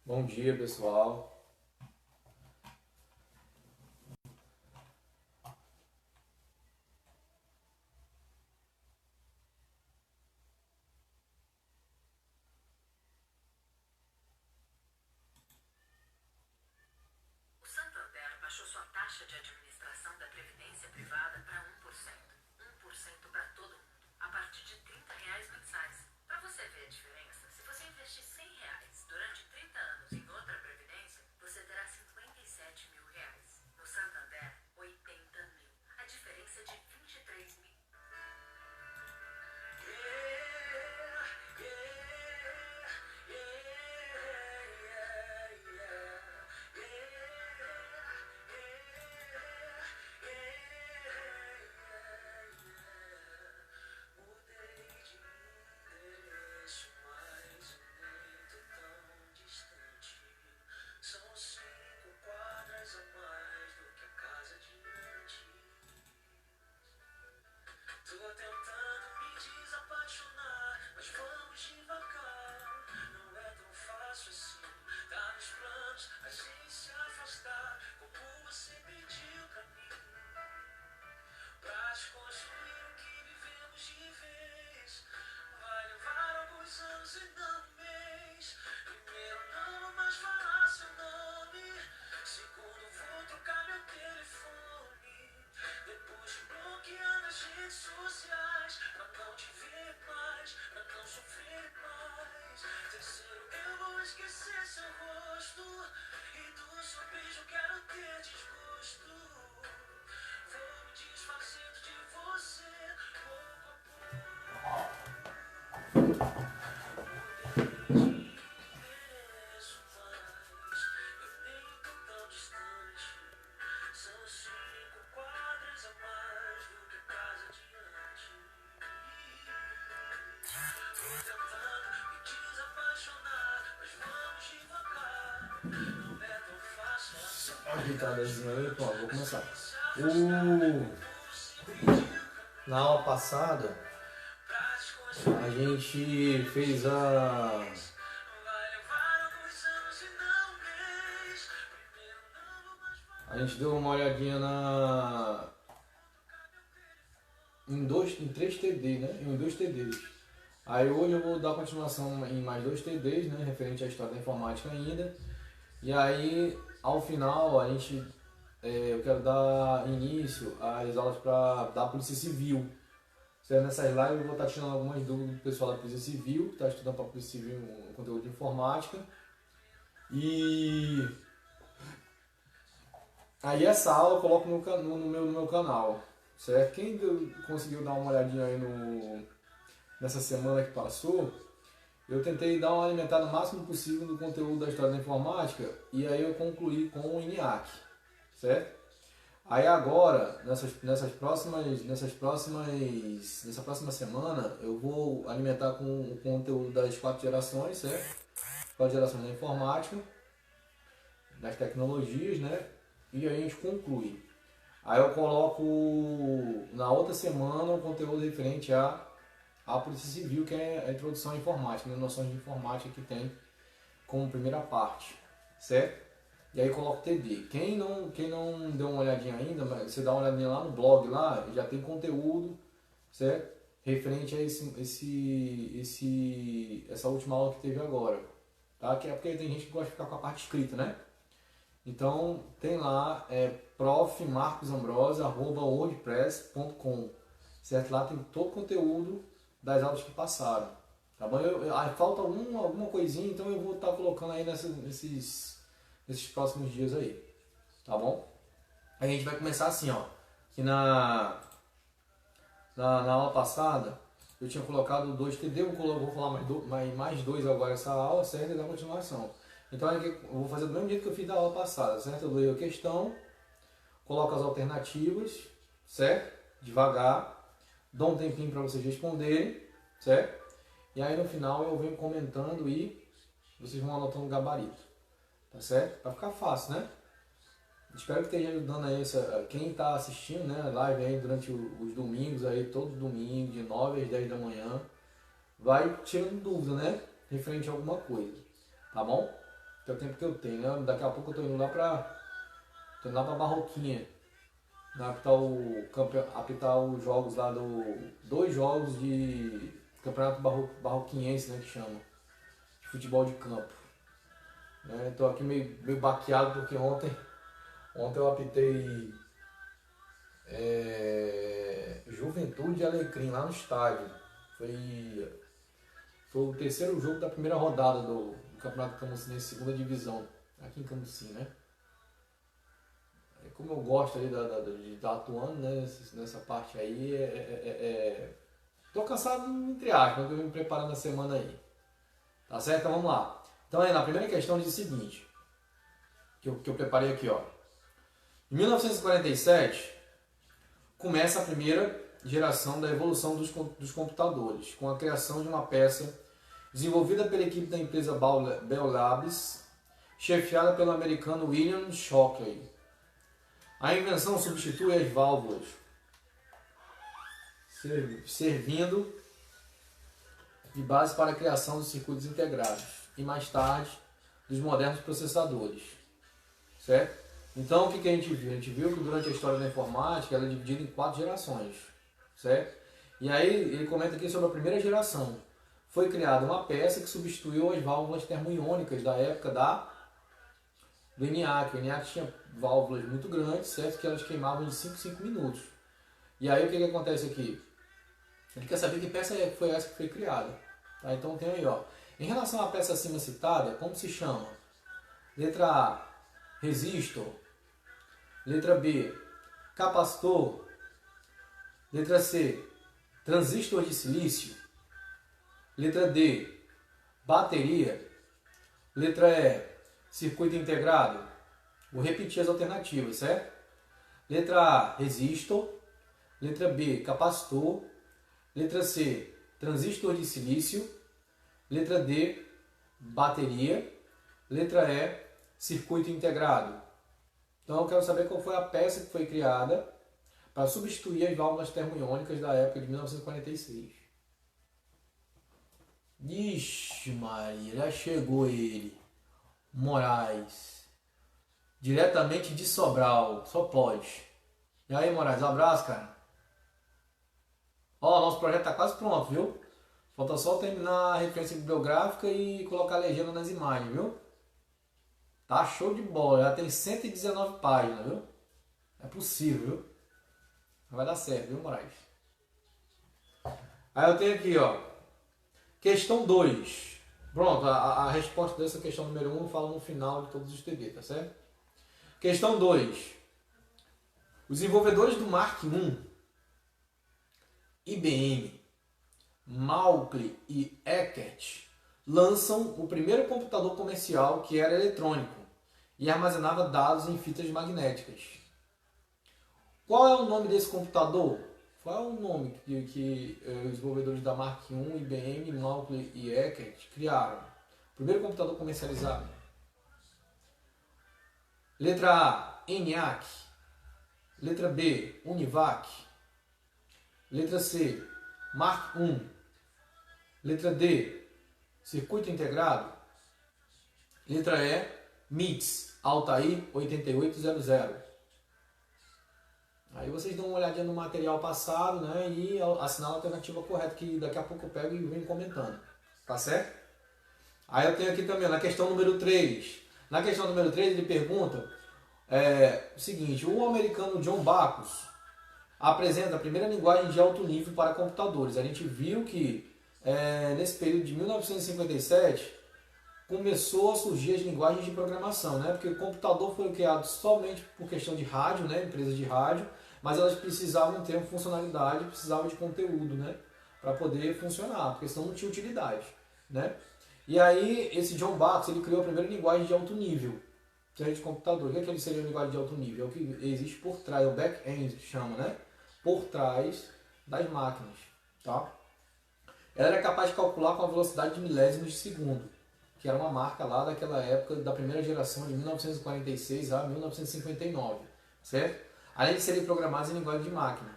Bom dia, pessoal. O Santander baixou sua taxa de administração da Previdência Privada para 1%. 1% para todo mundo, a partir de R$ 30 mensais. Para você ver a diferença, se você investir R$ 100 durante 30 anos em outra Previdência, você terá R$ 57 mil. No Santander, 80 mil. A diferença é de 23 mil. Tô tentando me desapaixonar, mas vamos devagar. Não é tão fácil assim, tá nos planos a gente se afastar. Como você pediu pra mim, pra desconstruir o que vivemos de vez. Vai levar alguns anos e não um mês. Primeiro não, mas falar seu nome. Segundo, vou trocar meu telefone. Depois de bloquear nas redes sociais, pra não te ver mais, pra não sofrer mais. Terceiro, eu vou esquecer seu rosto, e do seu beijo quero ter desgosto. Vou me desfazendo de você, pouco a pouco. Mudei de endereço, mas eu nem tô tão distante. São 5 quadras a mais do que a casa adiante. Tô tentando me desapaixonar, mas vamos devagar. Não é tão fácil assim. Ajeitadazinho aí, pronto, vou começar. Na aula passada, a gente fez Vai levar alguns anos e não um mês. Primeiro não, mas A gente deu uma olhadinha em 3 TDs, né? Em 2 TDs. Aí hoje eu vou dar continuação em mais 2 TDs, né? Referente à história da informática ainda. E aí, ao final, eu quero dar início às aulas da Polícia Civil. Nessas lives eu vou estar tirando algumas dúvidas do pessoal da Polícia Civil, que está estudando para a Polícia Civil um conteúdo de informática. E aí essa aula eu coloco no meu canal, certo? Quem conseguiu dar uma olhadinha aí nessa semana que passou, eu tentei dar uma alimentada o máximo possível do conteúdo da história da informática e aí eu concluí com o ENIAC, certo? Aí agora, nessa próxima semana, eu vou alimentar com o conteúdo das 4 gerações, certo? 4 gerações da informática, das tecnologias, né? E aí a gente conclui. Aí eu coloco na outra semana o conteúdo referente à Polícia Civil, que é a introdução à informática, né? Noções de informática que tem como primeira parte, certo? E aí coloco TD. Quem não deu uma olhadinha ainda, mas você dá uma olhadinha lá no blog, lá já tem conteúdo, certo? Referente a essa última aula que teve agora, tá? Que é porque tem gente que gosta de ficar com a parte escrita, né? Então tem lá, profmarcosambrosa@wordpress.com, certo? Lá tem todo o conteúdo das aulas que passaram, tá bom? Aí falta alguma coisinha, então eu vou estar colocando aí nesses próximos dias aí, tá bom? Aí a gente vai começar assim, ó, que na aula passada eu tinha colocado 2 TD, eu vou falar mais 2 agora essa aula, certo? E da continuação. Então eu vou fazer do mesmo jeito que eu fiz da aula passada, certo? Eu leio a questão, coloco as alternativas, certo? Devagar, dou um tempinho para vocês responderem, certo? E aí no final eu venho comentando e vocês vão anotando o gabarito, tá certo? Para ficar fácil, né? Espero que esteja ajudando aí quem está assistindo, né, a live aí durante os domingos, aí, todo domingo, de 9 às 10 da manhã. Vai tirando dúvida, né? Referente a alguma coisa. Tá bom? que é o tempo que eu tenho, né? Daqui a pouco eu tô indo lá pra Barroquinha, né? Apitar os jogos lá dois jogos de campeonato barroquinhense, né, que chama, de futebol de campo. Né? Tô aqui meio baqueado porque ontem eu apitei Juventude e Alecrim lá no estádio. Foi o terceiro jogo da primeira rodada do Campeonato Camusinense, segunda divisão, aqui em Camusim, né? Como eu gosto ali de estar atuando, né, nessa parte aí, tô cansado entre aspas, mas eu vim me preparando a semana aí. Tá certo? Então vamos lá. Então aí na primeira questão diz o seguinte, que eu preparei aqui, ó. Em 1947, começa a primeira geração da evolução dos computadores, com a criação de uma peça desenvolvida pela equipe da empresa Bell Labs, chefiada pelo americano William Shockley. A invenção substitui as válvulas, servindo de base para a criação dos circuitos integrados e mais tarde dos modernos processadores, certo? Então o que a gente viu? A gente viu que durante a história da informática ela é dividida em 4 gerações, certo? E aí ele comenta aqui sobre a primeira geração. Foi criada uma peça que substituiu as válvulas termoiônicas da época do ENIAC. O ENIAC tinha válvulas muito grandes, certo? Que elas queimavam de 5 em 5 minutos. E aí o que acontece aqui? Ele quer saber que peça foi essa que foi criada. Tá? Então tem aí, ó. Em relação à peça acima citada, como se chama? Letra A, resistor. Letra B, capacitor. Letra C, transistor de silício. Letra D, bateria. Letra E, circuito integrado. Vou repetir as alternativas, certo? Letra A, resistor. Letra B, capacitor. Letra C, transistor de silício. Letra D, bateria. Letra E, circuito integrado. Então eu quero saber qual foi a peça que foi criada para substituir as válvulas termoiônicas da época de 1946. Ixi Maria, já chegou ele. Moraes. Diretamente de Sobral, só pode. E aí, Moraes, um abraço, cara. Ó, nosso projeto tá quase pronto, viu? Falta só terminar a referência bibliográfica e colocar a legenda nas imagens, viu? Tá show de bola, já tem 119 páginas, viu? É possível, viu? Vai dar certo, viu, Moraes? Aí eu tenho aqui, ó. Questão 2. Pronto, a resposta dessa questão número 1 eu falo no final de todos os TD, tá certo? Questão 2. Os desenvolvedores do Mark I, IBM, Mauchly e Eckert lançam o primeiro computador comercial que era eletrônico e armazenava dados em fitas magnéticas. Qual é o nome desse computador? Qual é o nome que os desenvolvedores da Mark I, IBM, Mauchly e Eckert criaram? O primeiro computador comercializado. Letra A, ENIAC. Letra B, UNIVAC. Letra C, Mark I. Letra D, circuito integrado. Letra E, MITS, Altair 8800. Aí vocês dão uma olhadinha no material passado, né, e assinam a alternativa correta, que daqui a pouco eu pego e venho comentando. Tá certo? Aí eu tenho aqui também, na questão número 3. Na questão número 3 ele pergunta o seguinte: o americano John Backus apresenta a primeira linguagem de alto nível para computadores. A gente viu que nesse período de 1957 começou a surgir as linguagens de programação, né? Porque o computador foi criado somente por questão de rádio, né? Empresas de rádio, mas elas precisavam ter uma funcionalidade, precisavam de conteúdo, né? Para poder funcionar, porque senão não tinha utilidade, né? E aí esse John Backus, ele criou a primeira linguagem de alto nível, que é de computador. O que é que seria a linguagem de alto nível? É o que existe por trás, é o back-end que chama, né? Por trás das máquinas, tá? Ela era capaz de calcular com a velocidade de milésimos de segundo, que era uma marca lá daquela época, da primeira geração de 1946 a 1959, certo? Além de serem programadas em linguagem de máquina.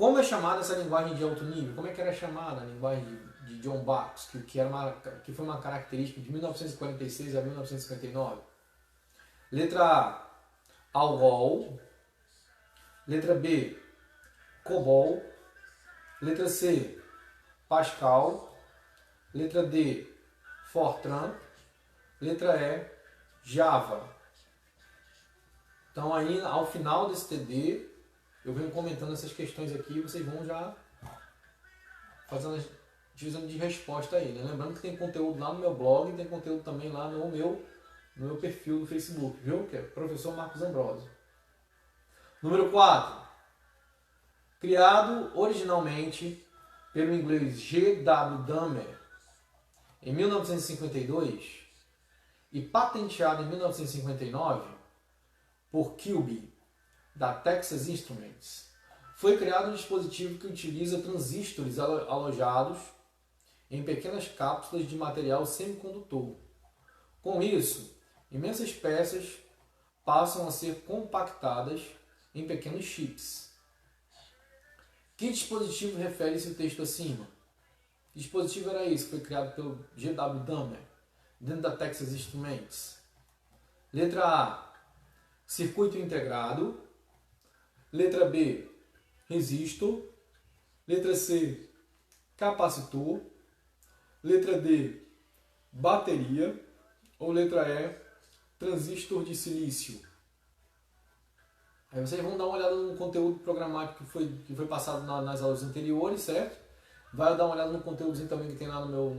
Como é chamada essa linguagem de alto nível? Como é que era chamada a linguagem de John Backus, que foi uma característica de 1946 a 1959? Letra A, Algol. Letra B, COBOL. Letra C, Pascal. Letra D, Fortran. Letra E, Java. Então aí, ao final desse TD, eu venho comentando essas questões aqui e vocês vão já fazendo a divisão de resposta aí, né? Lembrando que tem conteúdo lá no meu blog e tem conteúdo também lá no meu perfil do Facebook, viu? Que é Professor Marcos Ambrosio. Número 4. Criado originalmente pelo inglês G.W. Dummer em 1952 e patenteado em 1959 por Kilby, da Texas Instruments, foi criado um dispositivo que utiliza transistores alojados em pequenas cápsulas de material semicondutor. Com isso, imensas peças passam a ser compactadas em pequenos chips. Que dispositivo refere-se o texto acima? Que dispositivo era esse que foi criado pelo G.W. Dummer, dentro da Texas Instruments? Letra A, circuito integrado. Letra B, resistor. Letra C, capacitor. Letra D, bateria. Ou letra E, transistor de silício. Aí vocês vão dar uma olhada no conteúdo programático que foi passado nas aulas anteriores, certo? Vai dar uma olhada no conteúdozinho também que tem lá no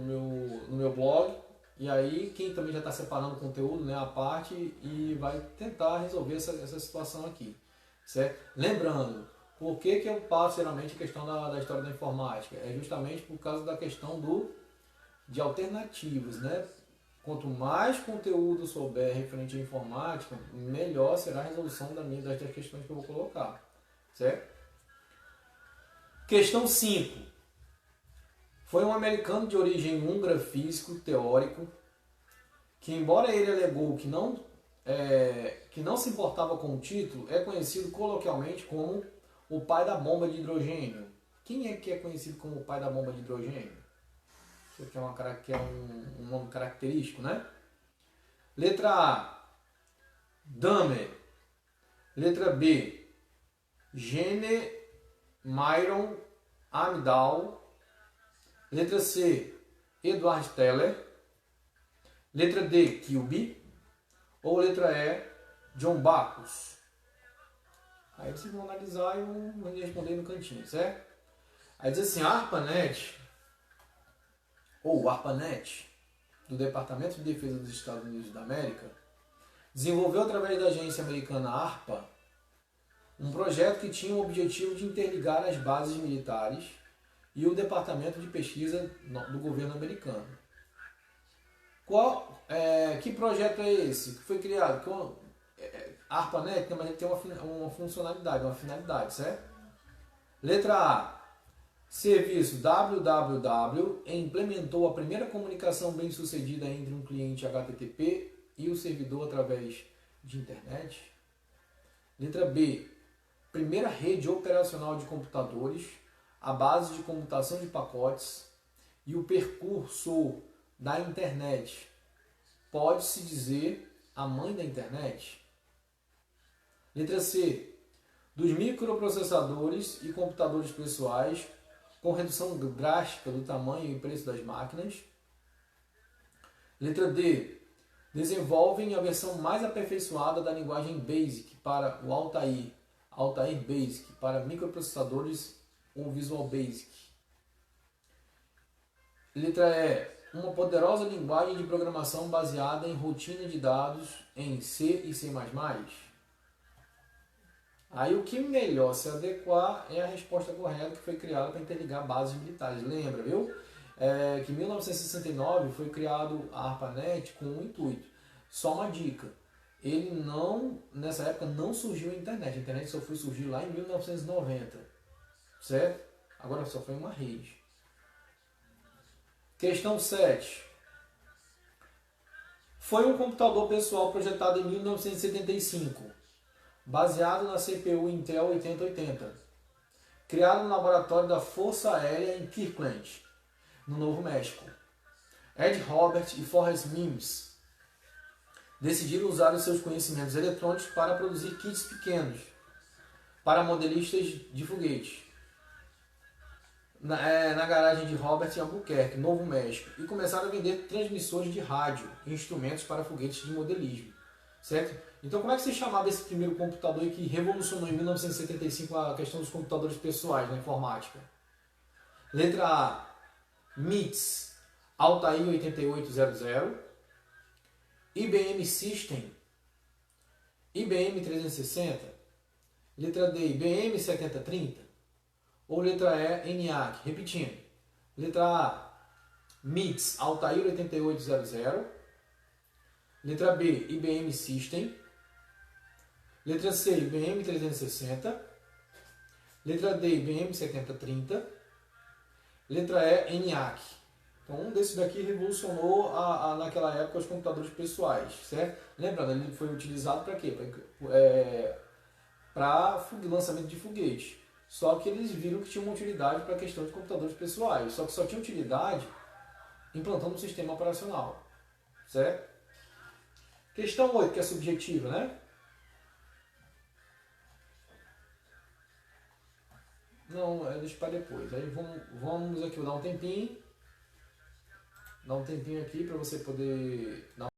meu blog. E aí, quem também já está separando o conteúdo, né, a parte, e vai tentar resolver essa situação aqui, certo? Lembrando, por que eu passo geralmente a questão da história da informática? É justamente por causa da questão de alternativas, né? Quanto mais conteúdo souber referente à informática, melhor será a resolução das questões que eu vou colocar, certo? Questão 5. Foi um americano de origem húngara, físico, teórico, que embora ele alegou que não se importava com o título, é conhecido coloquialmente como o pai da bomba de hidrogênio. Quem é que é conhecido como o pai da bomba de hidrogênio? Isso aqui é um nome característico, né? Letra A, Dummer. Letra B, Gene Myron Amdahl. Letra C, Edward Teller. Letra D, Kilby. Ou letra E, John Backus. Aí vocês vão analisar e vão responder no cantinho, certo? Aí diz assim, a ARPANET, ou ARPANET, do Departamento de Defesa dos Estados Unidos da América, desenvolveu através da agência americana ARPA um projeto que tinha o objetivo de interligar as bases militares e o Departamento de Pesquisa do governo americano. Que projeto é esse que foi criado? A ARPANET tem uma funcionalidade, uma finalidade, certo? Letra A. Serviço www implementou a primeira comunicação bem-sucedida entre um cliente HTTP e o servidor através de internet. Letra B. Primeira rede operacional de computadores, a base de computação de pacotes e o precursor da internet. Pode-se dizer a mãe da internet? Letra C. Dos microprocessadores e computadores pessoais, com redução drástica do tamanho e preço das máquinas. Letra D. Desenvolvem a versão mais aperfeiçoada da linguagem BASIC para o Altair BASIC para microprocessadores ou Visual Basic. Letra E. Uma poderosa linguagem de programação baseada em rotina de dados em C e C++. Aí o que melhor se adequar é a resposta correta, que foi criada para interligar bases militares. Lembra, viu? Que em 1969 foi criado a ARPANET com um intuito. Só uma dica. Nessa época não surgiu a internet só foi surgir lá em 1990. Certo? Agora só foi uma rede. Questão 7. Foi um computador pessoal projetado em 1975. Baseado na CPU Intel 8080, criado no laboratório da Força Aérea em Kirkland, no Novo México. Ed Robert e Forrest Mims decidiram usar os seus conhecimentos eletrônicos para produzir kits pequenos para modelistas de foguetes na garagem de Robert em Albuquerque, Novo México, e começaram a vender transmissores de rádio e instrumentos para foguetes de modelismo, certo? Então, como é que se chamava esse primeiro computador que revolucionou em 1975 a questão dos computadores pessoais na informática? Letra A, MITS Altair 8800, IBM System, IBM 360, letra D, IBM 7030, ou letra E, ENIAC. Repetindo, letra A, MITS Altair 8800, letra B, IBM System, letra C, IBM 360, letra D, IBM 7030, letra E, ENIAC. Então, um desses daqui revolucionou naquela época os computadores pessoais, certo? Lembrando, ele foi utilizado para quê? Para lançamento de foguetes. Só que eles viram que tinha uma utilidade para a questão de computadores pessoais. Só que só tinha utilidade implantando um sistema operacional, certo? Questão 8, que é subjetiva, né? Não, deixa para depois. Aí vamos aqui, vou dar um tempinho. Dar um tempinho aqui para você poder dar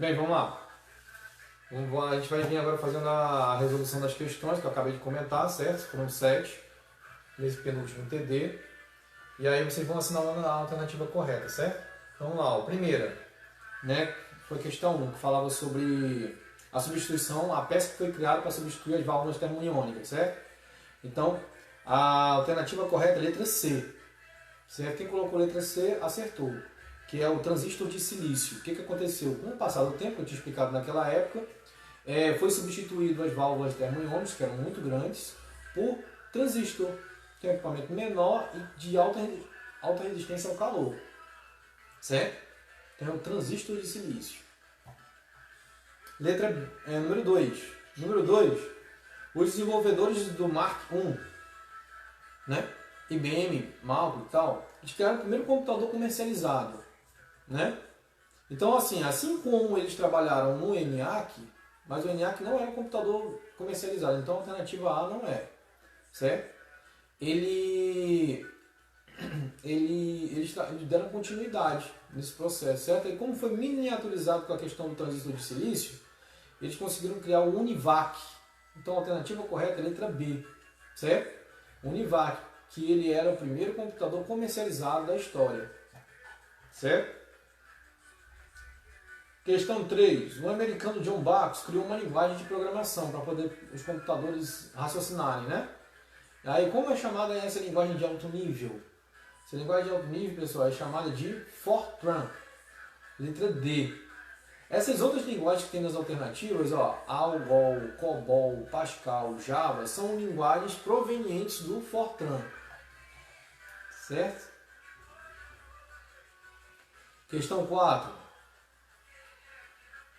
Bem, vamos lá. A gente vai vir agora fazendo a resolução das questões que eu acabei de comentar, certo? Foram 7 nesse penúltimo TD. E aí vocês vão assinalando a alternativa correta, certo? Então vamos lá, a primeira, né, foi questão 1, que falava sobre a substituição, a peça que foi criada para substituir as válvulas termoiônicas, certo? Então, a alternativa correta é a letra C, certo? Quem colocou a letra C acertou, que é o transistor de silício. O que aconteceu? Com o passar do tempo, eu tinha explicado naquela época, foi substituído as válvulas termoiônicas, que eram muito grandes, por transistor, que é um equipamento menor e de alta resistência ao calor, certo? Então é o transistor de silício. Número 2. Número 2, os desenvolvedores do Mark I, né? IBM, Malco e tal, eles criaram o primeiro computador comercializado, né? Então, assim como eles trabalharam no ENIAC, mas o ENIAC não era um computador comercializado, então a alternativa A não é, certo? Eles deram continuidade nesse processo, certo? E como foi miniaturizado com a questão do transistor de silício, eles conseguiram criar o Univac. Então a alternativa correta é a letra B, certo? Univac, que ele era o primeiro computador comercializado da história, certo? Questão 3. O americano John Backus criou uma linguagem de programação para poder os computadores raciocinarem, né? Aí, como é chamada essa linguagem de alto nível? Essa linguagem de alto nível, pessoal, é chamada de Fortran. Letra D. Essas outras linguagens que tem nas alternativas, ó, Algol, Cobol, Pascal, Java, são linguagens provenientes do Fortran. Certo? Questão 4.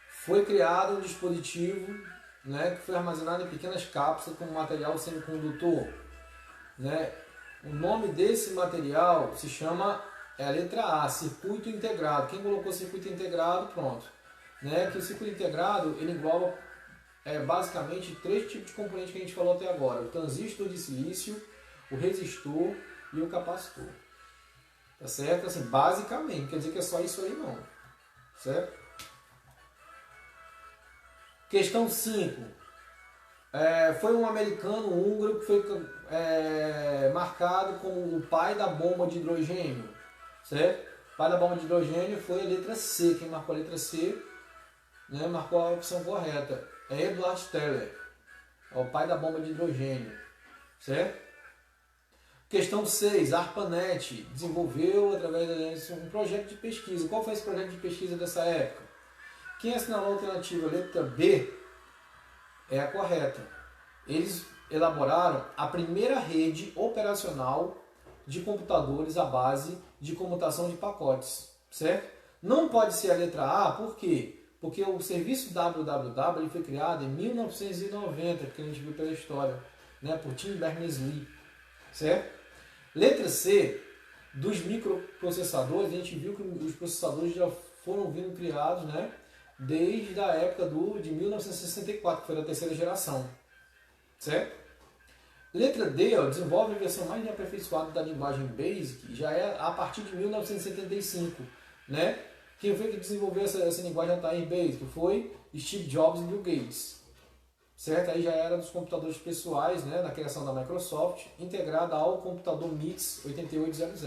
Foi criado um dispositivo, né, que foi armazenado em pequenas cápsulas com material semicondutor. Né? O nome desse material se chama, a letra A, circuito integrado. Quem colocou circuito integrado, pronto. Né? Que o circuito integrado ele engloba basicamente 3 tipos de componentes que a gente falou até agora: o transistor de silício, o resistor e o capacitor. Tá certo? Assim, basicamente, quer dizer que é só isso aí não. Certo? Questão 5. Foi um americano húngaro que foi marcado como o pai da bomba de hidrogênio, certo? O pai da bomba de hidrogênio foi a letra C. Quem marcou a letra C, né, marcou a opção correta. É Edward Teller, é o pai da bomba de hidrogênio, certo? Questão 6. A ARPANET desenvolveu através de um projeto de pesquisa. Qual foi esse projeto de pesquisa dessa época? Quem assinalou a alternativa letra B é a correta. Eles elaboraram a primeira rede operacional de computadores à base de comutação de pacotes, certo? Não pode ser a letra A, por quê? Porque o serviço www ele foi criado em 1990, que a gente viu pela história, né, por Tim Berners-Lee, certo? Letra C, dos microprocessadores, a gente viu que os processadores já foram vindo criados, né, desde a época de 1964, que foi da terceira geração, certo? Letra D, desenvolve a versão mais aperfeiçoada da linguagem BASIC, já é a partir de 1975, né? Quem foi que desenvolveu essa linguagem Altair Basic? Foi Steve Jobs e Bill Gates, certo? Aí já era dos computadores pessoais, né, na criação da Microsoft, integrada ao computador MITS 8800,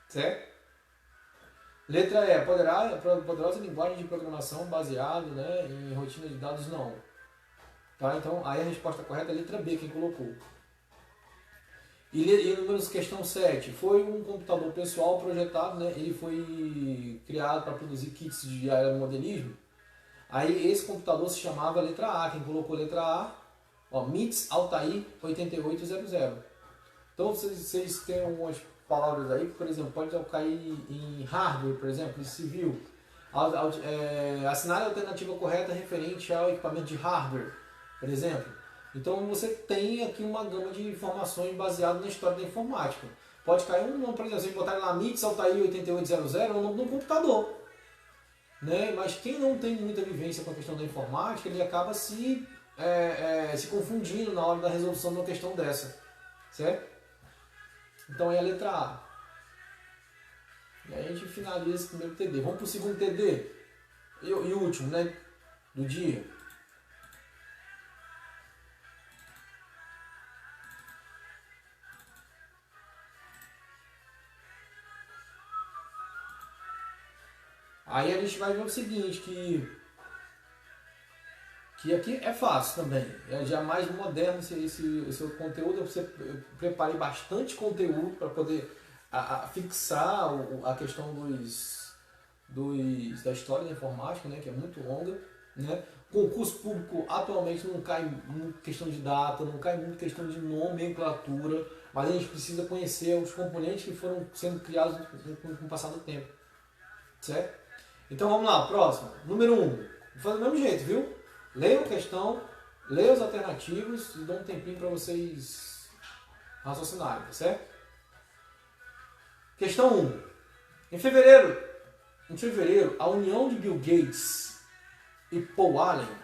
certo? Letra E, poderosa linguagem de programação baseada, né, em rotina de dados, não. Tá? Então, aí a resposta correta é a letra B, quem colocou. E números questão 7. Foi um computador pessoal projetado, né, ele foi criado para produzir kits de aeromodelismo. Aí esse computador se chamava letra A, quem colocou letra A, ó, MITS Altair 8800. Então, vocês têm algumas palavras aí, por exemplo, pode cair em hardware, por exemplo, civil. Assinar a alternativa correta referente ao equipamento de hardware, por exemplo. Então você tem aqui uma gama de informações baseadas na história da informática. Pode cair um nome, por exemplo, se botar lá MITS Altair 8800, é o nome de um computador. Né? Mas quem não tem muita vivência com a questão da informática, ele acaba se confundindo na hora da resolução de uma questão dessa. Certo? Então é a letra A. E aí a gente finaliza esse primeiro TD. Vamos para o segundo TD. E o último, né? Do dia. Aí a gente vai ver o seguinte, que aqui é fácil também. É já mais moderno esse conteúdo. Eu preparei bastante conteúdo para poder fixar a questão da história da informática, né, que é muito longa. Né? Concurso público atualmente não cai muito questão de data, não cai muito questão de nomenclatura, mas a gente precisa conhecer os componentes que foram sendo criados com o passar do tempo. Certo? Então vamos lá, próximo. Número 1. Vou fazer do mesmo jeito, viu? Leiam a questão, leiam as alternativas e dou um tempinho para vocês raciocinarem, tá certo? Questão 1. Em fevereiro, a união de Bill Gates e Paul Allen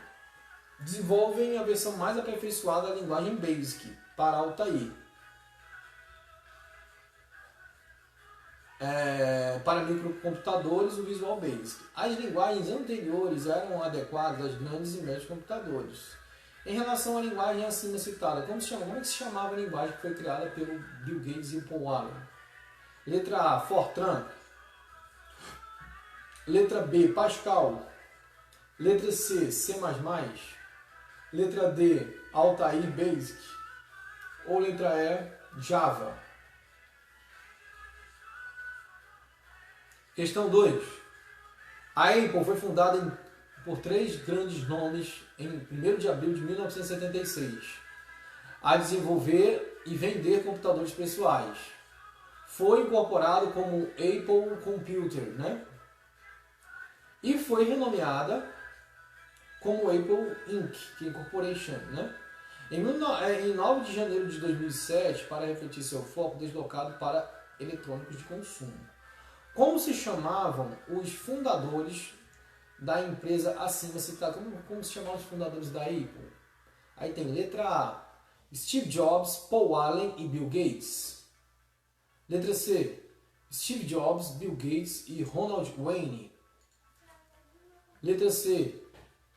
desenvolvem a versão mais aperfeiçoada da linguagem BASIC para Altair. Para microcomputadores, o Visual Basic. As linguagens anteriores eram adequadas aos grandes e médios computadores. Em relação à linguagem acima citada, como é que se chamava a linguagem que foi criada pelo Bill Gates e Paul Allen? Letra A, Fortran. Letra B, Pascal. Letra C, C++. Letra D, Altair Basic. Ou letra E, Java. Questão 2. A Apple foi fundada por 3 grandes nomes em 1º de abril de 1976 a desenvolver e vender computadores pessoais. Foi incorporado como Apple Computer, né? E foi renomeada como Apple Inc., que é Corporation, né? Em 9 de janeiro de 2007, para refletir seu foco deslocado para eletrônicos de consumo. Como se chamavam os fundadores da empresa acima citada? Como se chamavam os fundadores da Apple? Aí tem letra A, Steve Jobs, Paul Allen e Bill Gates. Letra C, Steve Jobs, Bill Gates e Ronald Wayne. Letra C,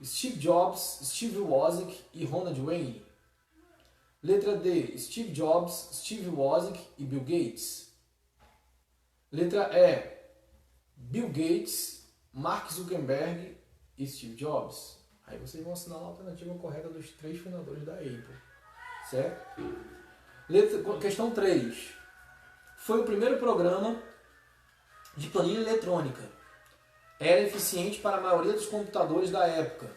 Steve Jobs, Steve Wozniak e Ronald Wayne. Letra D, Steve Jobs, Steve Wozniak e Bill Gates. Letra E, Bill Gates, Mark Zuckerberg e Steve Jobs. Aí vocês vão assinar a alternativa correta dos 3 fundadores da Apple. Certo? Questão 3. Foi o primeiro programa de planilha eletrônica. Era eficiente para a maioria dos computadores da época,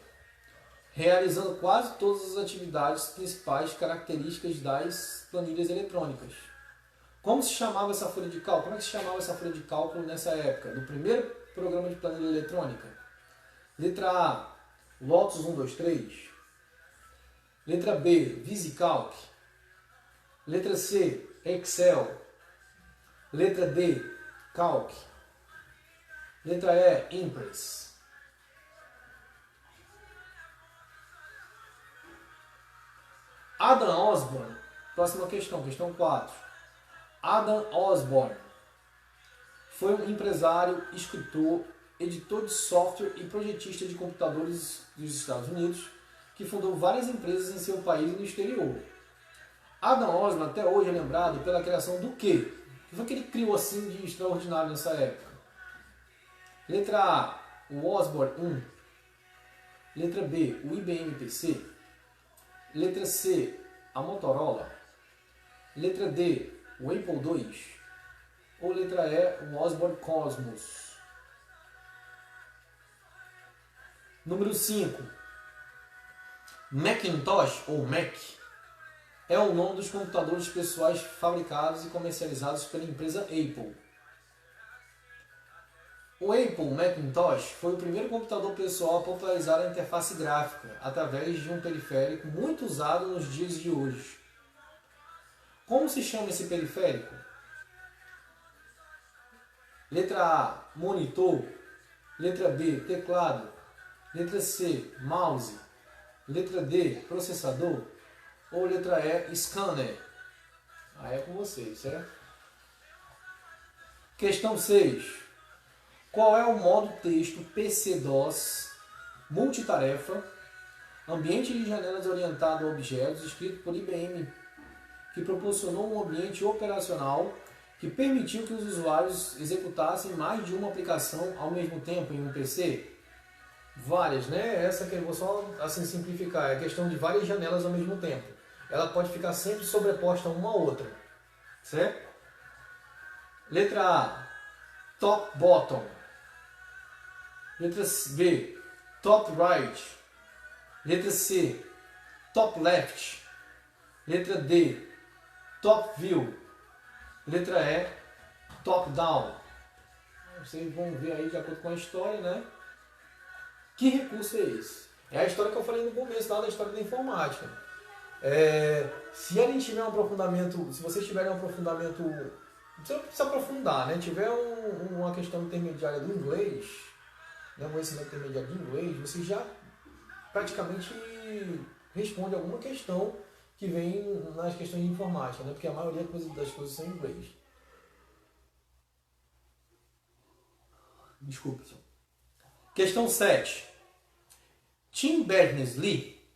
realizando quase todas as atividades principais características das planilhas eletrônicas. Como se chamava essa folha de cálculo? Como é que se chamava essa folha de cálculo nessa época, do primeiro programa de planilha eletrônica? Letra A, Lotus 123. Letra B, VisiCalc. Letra C, Excel. Letra D, Calc. Letra E, Impress. Adam Osborne. Próxima questão, questão 4. Adam Osborne foi um empresário, escritor, editor de software e projetista de computadores dos Estados Unidos, que fundou várias empresas em seu país e no exterior. Adam Osborne até hoje é lembrado pela criação do quê? O que foi que ele criou assim de extraordinário nessa época? Letra A, o Osborne 1. Letra B, o IBM PC. Letra C, a Motorola. Letra D, o Apple II. Ou letra E, o Osborne Cosmos. Número 5. Macintosh ou Mac é o nome dos computadores pessoais fabricados e comercializados pela empresa Apple. O Apple Macintosh foi o primeiro computador pessoal a popularizar a interface gráfica através de um periférico muito usado nos dias de hoje. Como se chama esse periférico? Letra A, monitor. Letra B, teclado. Letra C, mouse. Letra D, processador. Ou letra E, scanner. Aí é com vocês, certo? Questão 6. Qual é o modo texto PC-DOS multitarefa, ambiente de janelas orientado a objetos, escrito por IBM, que proporcionou um ambiente operacional que permitiu que os usuários executassem mais de uma aplicação ao mesmo tempo em um PC? Várias, né? Essa que eu vou só assim simplificar, é a questão de várias janelas ao mesmo tempo. Ela pode ficar sempre sobreposta uma à outra, certo? Letra A, top bottom. Letra B, top right. Letra C, top left. Letra D, top view. Letra E, top down. Vocês vão ver aí de acordo com a história, né? Que recurso é esse? É a história que eu falei no começo, lá da história da informática. Se a gente tiver um aprofundamento, se vocês tiverem um aprofundamento, não precisa aprofundar, né? Tiver uma questão intermediária do inglês, né? Um conhecimento intermediário de inglês, você já praticamente responde alguma questão que vem nas questões de informática, né? Porque a maioria das coisas são em inglês. Desculpa, senhor. Questão 7. Tim Berners-Lee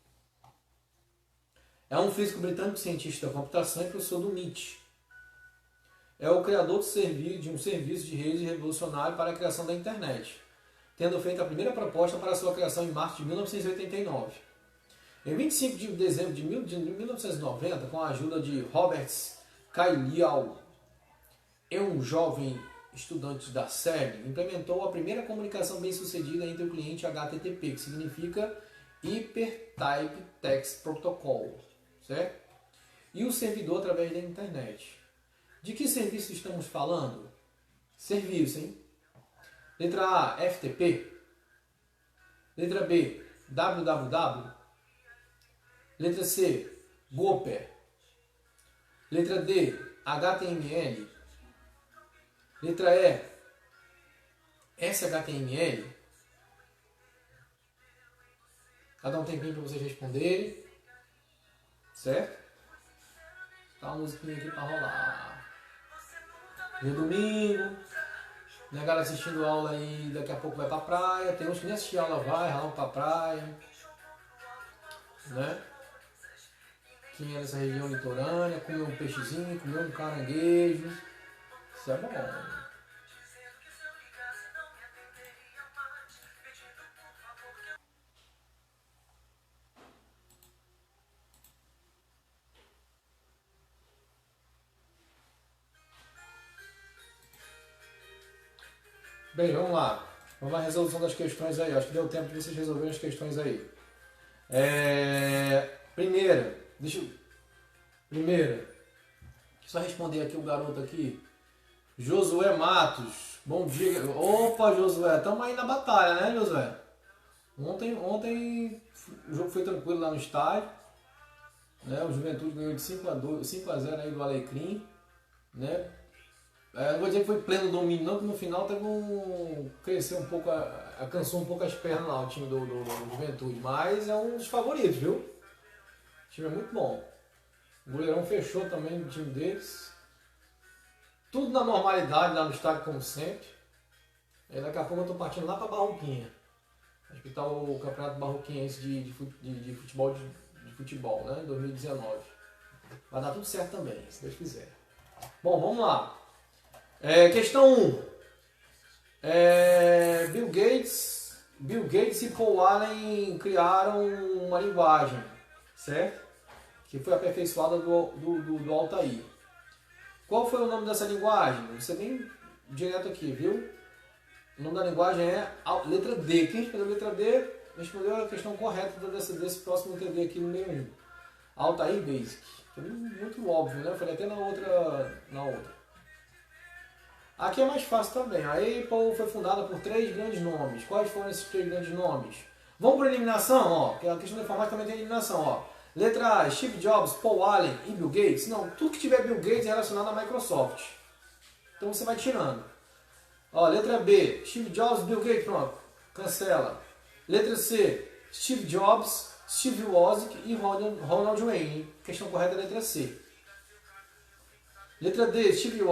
é um físico britânico, cientista da computação e professor do MIT. É o criador de um serviço de rede revolucionário para a criação da internet, tendo feito a primeira proposta para sua criação em março de 1989. Em 25 de dezembro de 1990, com a ajuda de Robert Cailliau, um jovem estudante da CERN, implementou a primeira comunicação bem-sucedida entre o cliente HTTP, que significa Hypertype Text Protocol, certo? E o servidor através da internet. De que serviço estamos falando? Serviço, hein? Letra A, FTP. Letra B, www. Letra C, Gopher. Letra D, HTML. Letra E, SHTML. Cada um tempinho para vocês responderem. Certo? Tá uma musiquinha aqui para rolar. No domingo, né, galera assistindo aula aí, daqui a pouco vai pra praia. Tem uns que nem assistir aula vai, ralam pra praia. Né? Quem é dessa região litorânea, comeu um peixezinho, comeu um caranguejo. Isso é bom. Bem, vamos lá. Vamos à resolução das questões aí. Acho que deu tempo de vocês resolverem as questões aí. Primeira. Só responder aqui o garoto aqui. Josué Matos. Bom dia. Opa, Josué. Estamos aí na batalha, né, Josué? Ontem o jogo foi tranquilo lá no estádio. Né? O Juventude ganhou de 5-0 aí do Alecrim. Né? Não vou dizer que foi pleno domínio, não, que no final cresceu um pouco, alcançou um pouco as pernas lá, o time do Juventude. Mas é um dos favoritos, viu? O time é muito bom. O goleirão fechou também no time deles. Tudo na normalidade lá no estádio, como sempre. E daqui a pouco eu estou partindo lá para Barroquinha. Acho que está o Campeonato Barroquinhense de futebol, né? 2019. Vai dar tudo certo também, se Deus quiser. Bom, vamos lá. Questão 1. Bill Gates e Paul Allen criaram uma linguagem, certo? Que foi aperfeiçoada do Altair. Qual foi o nome dessa linguagem? Vou ser bem direto aqui, viu? O nome da linguagem é a letra D. Quem respondeu a letra D respondeu a questão correta desse próximo TD aqui no meio 1. Altair Basic. Foi muito óbvio, né? Eu falei até na outra. Aqui é mais fácil também. A Apple foi fundada por 3 grandes nomes. Quais foram esses 3 grandes nomes? Vamos para a eliminação, ó. Porque a questão da informática também tem eliminação, ó. Letra A, Steve Jobs, Paul Allen e Bill Gates. Não, tudo que tiver Bill Gates é relacionado à Microsoft. Então você vai tirando. Ó, letra B, Steve Jobs, Bill Gates, pronto. Cancela. Letra C, Steve Jobs, Steve Wozniak e Ronald Wayne. Questão correta é a letra C. Letra D, Steve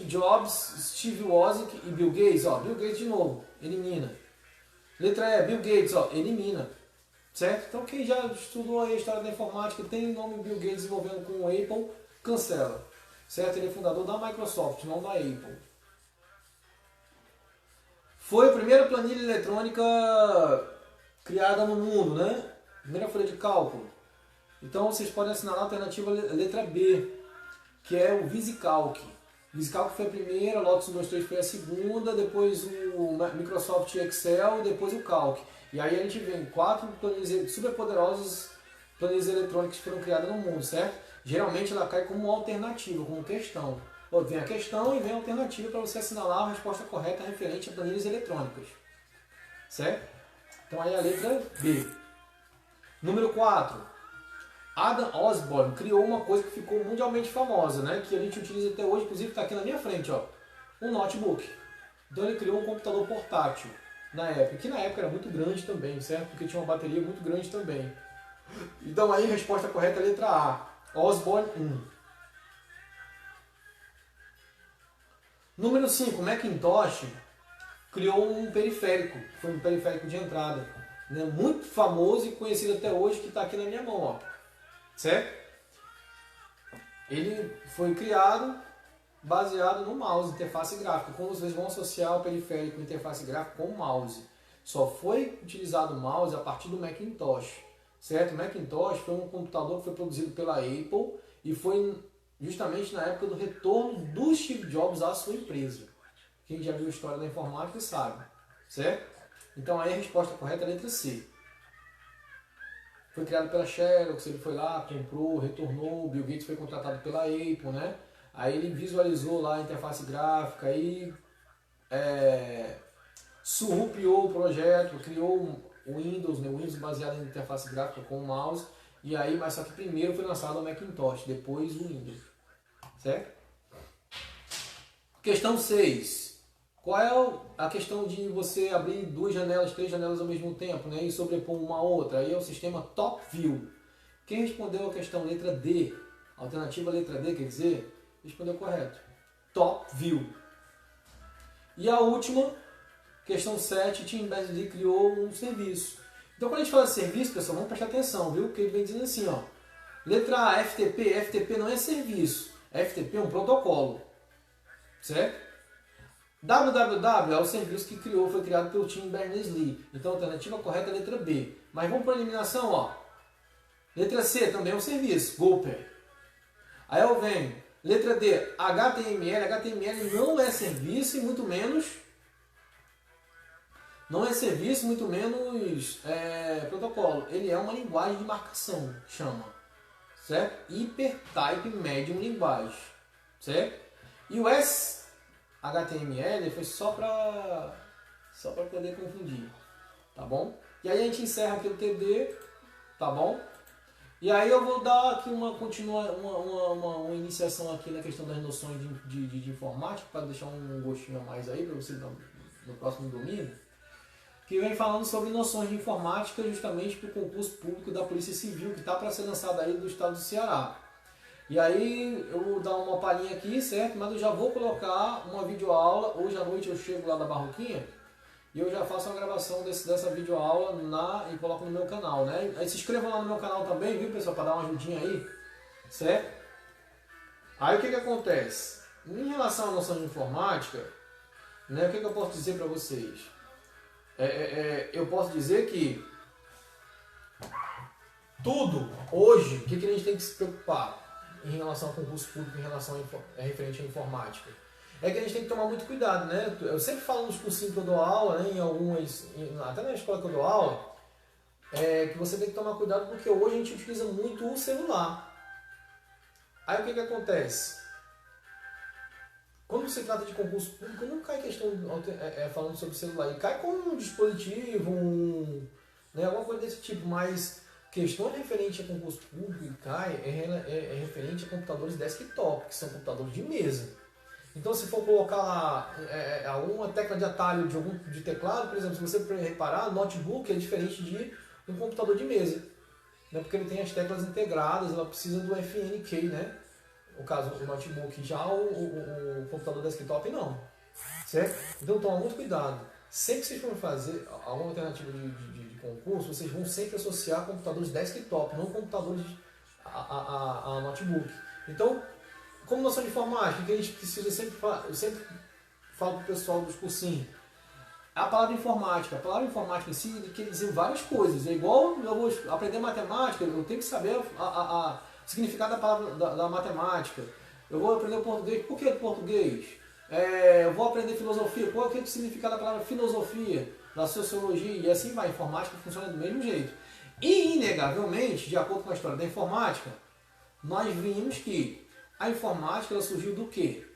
Jobs, Steve Wozniak e Bill Gates. Ó, Bill Gates de novo, elimina. Letra E, Bill Gates, ó, elimina. Certo? Então quem já estudou a história da informática, tem o nome Bill Gates envolvendo com o Apple, cancela. Certo? Ele é fundador da Microsoft, não da Apple. Foi a primeira planilha eletrônica criada no mundo, né? Primeira folha de cálculo. Então vocês podem assinalar a alternativa letra B, que é o VisiCalc. VisiCalc foi a primeira, Lotus 123 foi a segunda, depois o Microsoft Excel, depois o Calc. E aí a gente vê 4 planilhas super poderosas, planilhas eletrônicas que foram criadas no mundo, certo? Geralmente ela cai como alternativa, como questão. Vem a questão e vem a alternativa para você assinalar a resposta correta referente a planilhas eletrônicas. Certo? Então aí a letra B. Número 4. Adam Osborne criou uma coisa que ficou mundialmente famosa, né? Que a gente utiliza até hoje, inclusive está aqui na minha frente, ó, um notebook. Então ele criou um computador portátil na época, que na época era muito grande também, certo? Porque tinha uma bateria muito grande também. Então aí a resposta correta é a letra A, Osborne 1. Número 5, Macintosh criou um periférico, foi um periférico de entrada, né? Muito famoso e conhecido até hoje, que está aqui na minha mão, ó. Certo? Ele foi criado baseado no mouse, interface gráfica. Como vocês vão associar o periférico interface gráfica com o mouse? Só foi utilizado o mouse a partir do Macintosh. Certo? O Macintosh foi um computador que foi produzido pela Apple e foi justamente na época do retorno do Steve Jobs à sua empresa. Quem já viu a história da informática sabe. Certo? Então aí a resposta correta é a letra C. Foi criado pela Xerox, ele foi lá, comprou, retornou, Bill Gates foi contratado pela Apple, né? Aí ele visualizou lá a interface gráfica, aí surrupiou o projeto, criou o Windows, né? O Windows baseado em interface gráfica com o mouse, e aí, mas só que primeiro foi lançado o Macintosh, depois o Windows, certo? Questão 6. Qual é a questão de você abrir 2 janelas, 3 janelas ao mesmo tempo, né, e sobrepor uma a outra? Aí é o sistema Top View. Quem respondeu a questão letra D, alternativa letra D, quer dizer, respondeu correto. Top View. E a última, questão 7, Tim Berners-Lee criou um serviço. Então quando a gente fala de serviço, pessoal, vamos prestar atenção, viu? Porque ele vem dizendo assim, ó. Letra A, FTP. FTP não é serviço. FTP é um protocolo. Certo? www é o serviço que foi criado pelo Tim Berners-Lee. Então a alternativa correta é a letra B. Mas vamos para a eliminação, ó. Letra C também é um serviço, Gopher. Aí eu venho, letra D, HTML. HTML não é serviço e muito menos protocolo. Ele é uma linguagem de marcação, chama. Certo? Hypertype Medium Linguagem. Certo? E o HTML foi só para poder confundir, tá bom? E aí a gente encerra aqui o TD, tá bom? E aí eu vou dar aqui uma iniciação aqui na questão das noções de informática, para deixar um gostinho a mais aí para você no próximo domingo, que vem falando sobre noções de informática justamente para o concurso público da Polícia Civil, que está para ser lançado aí do estado do Ceará. E aí eu vou dar uma palhinha aqui, certo? Mas eu já vou colocar uma videoaula. Hoje à noite eu chego lá da Barroquinha e eu já faço uma gravação dessa videoaula e coloco no meu canal, né? Aí se inscrevam lá no meu canal também, viu, pessoal? Para dar uma ajudinha aí, certo? Aí o que acontece? Em relação à noção de informática, né, o que eu posso dizer para vocês? Eu posso dizer que tudo, hoje, o que a gente tem que se preocupar em relação ao concurso público, em relação referente à informática? É que a gente tem que tomar muito cuidado, né? Eu sempre falo nos cursinhos que eu dou aula, né, até na escola que eu dou aula, que você tem que tomar cuidado porque hoje a gente utiliza muito o celular. Aí o que acontece? Quando se trata de concurso público, não cai questão falando sobre celular, e cai como um dispositivo, né, alguma coisa desse tipo, mas questões referentes a concurso público é referente a computadores desktop, que são computadores de mesa. Então, se for colocar lá uma tecla de atalho de teclado, por exemplo, se você reparar, o notebook é diferente de um computador de mesa, né? Porque ele tem as teclas integradas, ela precisa do FNK, né? o caso do notebook, já o computador desktop não, certo? Então toma muito cuidado. Sempre que vocês forem fazer alguma alternativa de concurso, vocês vão sempre associar computadores desktop, não computadores a notebook. Então, como noção de informática, que a gente precisa eu sempre falo para o pessoal dos cursinhos, a palavra informática em si quer dizer várias coisas. É igual eu vou aprender matemática, eu tenho que saber o significado da palavra da matemática. Eu vou aprender o português, por que português? Eu vou aprender filosofia, qual é o significado da palavra filosofia, da sociologia, e assim vai. A informática funciona do mesmo jeito. E, inegavelmente, de acordo com a história da informática, nós vimos que a informática ela surgiu do quê?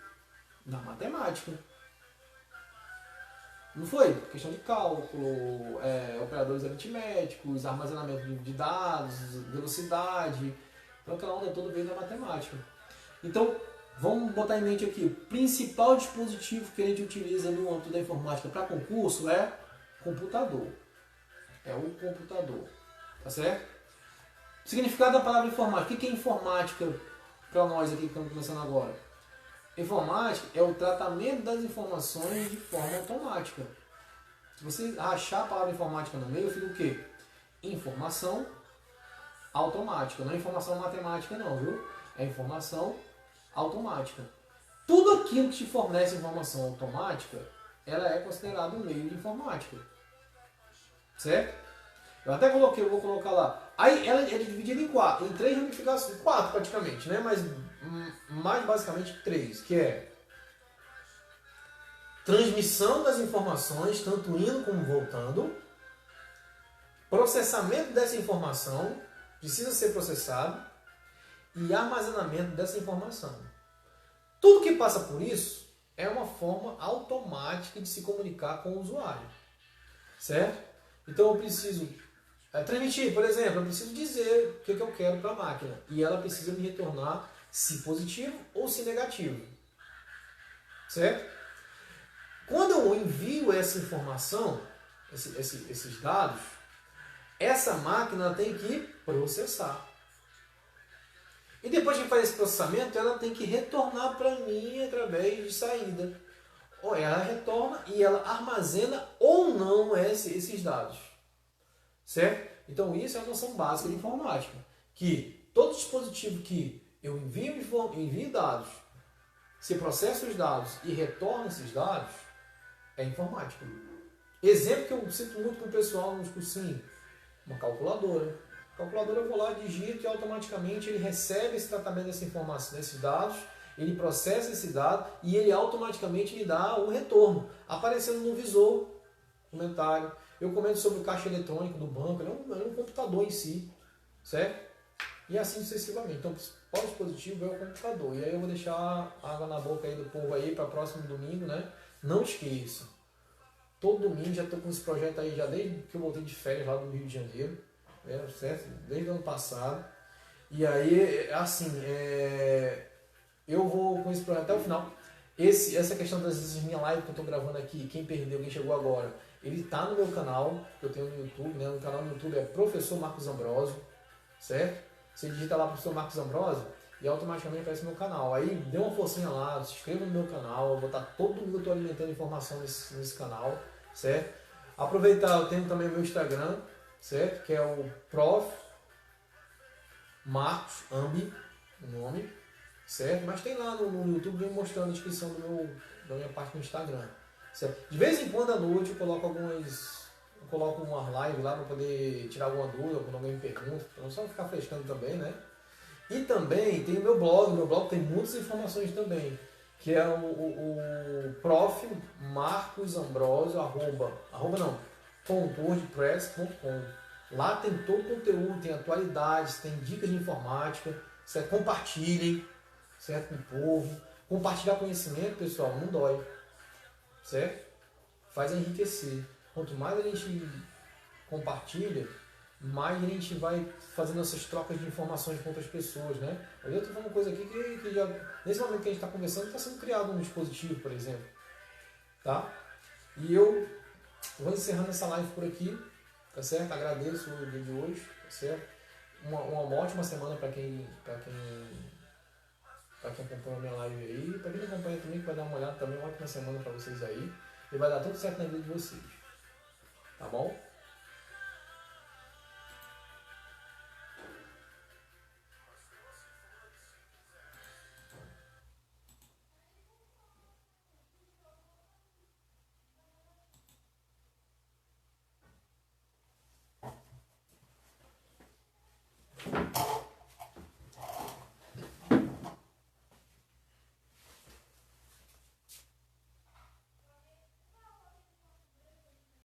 Da matemática. Não foi? Questão de cálculo, operadores aritméticos, armazenamento de dados, velocidade. Então aquela onda toda veio da matemática. Então, vamos botar em mente aqui, o principal dispositivo que a gente utiliza no âmbito da informática para concurso é computador. É o computador. Tá certo? Significado da palavra informática. O que é informática para nós aqui que estamos começando agora? Informática é o tratamento das informações de forma automática. Se você achar a palavra informática no meio, fica o quê? Informação automática. Não é informação matemática não, viu? É informação automática. Tudo aquilo que te fornece informação automática, ela é considerado um meio de informática. Certo? Eu até coloquei, eu vou colocar lá. Aí ela é dividida em três ramificações, 4 praticamente, né? Mas mais basicamente 3, que é transmissão das informações, tanto indo como voltando, processamento dessa informação, precisa ser processado, e armazenamento dessa informação. Tudo que passa por isso é uma forma automática de se comunicar com o usuário. Certo? Então eu preciso transmitir, por exemplo, eu preciso dizer o que eu quero para a máquina. E ela precisa me retornar se positivo ou se negativo. Certo? Quando eu envio essa informação, esses dados, essa máquina tem que processar. E depois que faz esse processamento, ela tem que retornar para mim através de saída. Ou ela retorna e ela armazena ou não esses dados. Certo? Então isso é a noção básica de informática. Que todo dispositivo que eu envio dados, se processa os dados e retorna esses dados, é informática. Exemplo que eu cito muito com o pessoal nos cursinhos. Uma calculadora. A calculadora eu vou lá, digito e automaticamente ele recebe esse tratamento dessa informação, desses dados, ele processa esse dado e ele automaticamente me dá o retorno, aparecendo no visor, comentário. Eu comento sobre o caixa eletrônico do banco, ele é um computador em si, certo? E assim sucessivamente. Então, o principal dispositivo é o computador. E aí eu vou deixar água na boca aí do povo aí para próximo domingo, né? Não esqueça. Todo domingo já estou com esse projeto aí, já desde que eu voltei de férias lá do Rio de Janeiro, certo? Desde o ano passado. E aí, assim, eu vou com esse projeto até o final. Essa questão das minhas lives que eu estou gravando aqui, quem perdeu, quem chegou agora, ele está no meu canal, que eu tenho no YouTube, né? O canal no YouTube é Professor Marcos Ambrosio, certo? Você digita lá Professor Marcos Ambrosio e automaticamente aparece no meu canal. Aí dê uma forcinha lá, se inscreva no meu canal, eu vou estar todo domingo eu estou alimentando informação nesse canal, certo? Aproveitar, eu tenho também o meu Instagram, certo? Que é o Prof. Marcos Ambi, o nome, certo? Mas tem lá no YouTube, vem mostrando a descrição da minha parte no Instagram, certo? De vez em quando à noite eu coloco umas lives lá para poder tirar alguma dúvida, quando alguém me pergunta, para não só ficar frescando também, né? E também tem o meu blog tem muitas informações também, que é o Prof. Marcos Ambrosio, .wordpress.com. Lá tem todo o conteúdo, tem atualidades, tem dicas de informática, certo? Compartilhem, certo? Com o povo. Compartilhar conhecimento, pessoal, não dói, certo? Faz enriquecer. Quanto mais a gente compartilha, mais a gente vai fazendo essas trocas de informações com outras pessoas, né? Eu estou falando uma coisa aqui que já, nesse momento que a gente está conversando, está sendo criado um dispositivo, por exemplo, tá? E eu vou encerrando essa live por aqui, tá certo? Agradeço o dia de hoje, tá certo? Uma ótima semana para quem Pra quem acompanha a minha live aí, pra quem não acompanha também, que vai dar uma olhada também, uma ótima semana pra vocês aí. E vai dar tudo certo na vida de vocês. Tá bom?